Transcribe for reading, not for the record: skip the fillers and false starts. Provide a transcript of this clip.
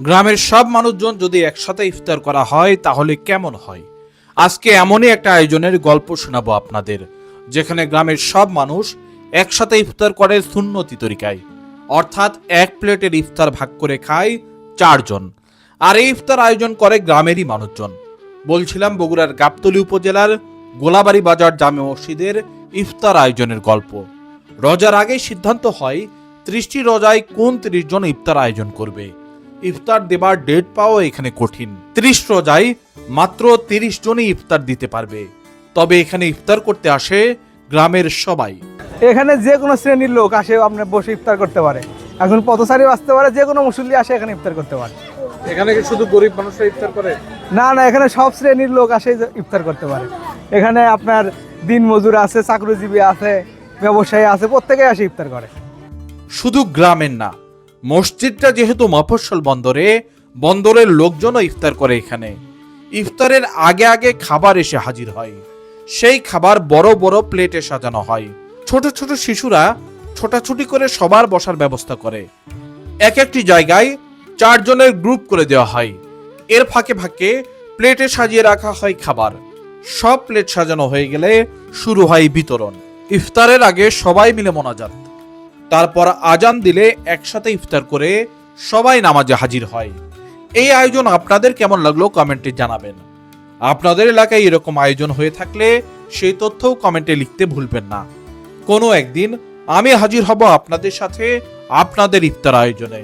গ্রামের সব মানুষজন যদি একসাথে ইফতার করা হয় তাহলে কেমন হয়? আজকে এমনই একটা আয়োজনের গল্প শোনাবো আপনাদের, যেখানে গ্রামের সব মানুষ একসাথে ইফতার করে সুন্নতি তরিকায়, অর্থাৎ এক প্লেটের ইফতার ভাগ করে খায় 4 জন। আর এই ইফতার আয়োজন করে গ্রামেরই মানুষজন। বলছিলাম বগুড়ার গাবতলী উপজেলার গোলাবাড়ি বাজার জামে মসজিদের ইফতার আয়োজনের গল্প। রোজার আগে সিদ্ধান্ত হয় 30টি রোজায় কোন 30 জন ইফতার আয়োজন করবে। ইফতার দেবার ডেট পাওয়া এখানে কঠিন। 30 রোজায় মাত্র 30 জনই ইফতার দিতে পারবে। তবে এখানে ইফতার করতে আসে গ্রামের সবাই। এখানে যে কোনো শ্রেণীর লোক আসে, আপনার বসে ইফতার করতে পারে। এখন পথচারী আসতে পারে, যে কোনো মুসল্লি আসে এখানে ইফতার করতে পারে। এখানে কি শুধু গরিব মানুষরা ইফতার করে? না, এখানে সব শ্রেণীর লোক আসে ইফতার করতে পারে। এখানে আপনার দিন মজুর আছে, চাকরিজীবী আছে, ব্যবসায়ী আছে, প্রত্যেকেই আসে ইফতার করে। শুধু গ্রামের না, মসজিদটা যেহেতু মফস্বল বন্দরের লোকজনও ইফতার করে এখানে। ইফতারের আগে আগে খাবার এসে হাজির হয়। সেই খাবার বড় বড় প্লেটে সাজানো হয়। ছোট ছোট শিশুরা ছোটাছুটি করে সবার বসার ব্যবস্থা করে। এক একটি জায়গায় 4 জনের গ্রুপ করে দেওয়া হয়। এর ফাঁকে ফাঁকে প্লেটে সাজিয়ে রাখা হয় খাবার। সব প্লেট সাজানো হয়ে গেলে শুরু হয় বিতরণ। ইফতারের আগে সবাই মিলে মোনাজাত, তারপর আজান দিলে একসাথে ইফতার করে সবাই নামাজে হাজির হয়। এই আয়োজন আপনাদের কেমন লাগলো কমেন্টে জানাবেন। আপনাদের এলাকায় এরকম আয়োজন হয়ে থাকলে সেই তথ্যও কমেন্টে লিখতে ভুলবেন না। কোনো একদিন আমি হাজির হব আপনাদের সাথে আপনাদের ইফতার আয়োজনে।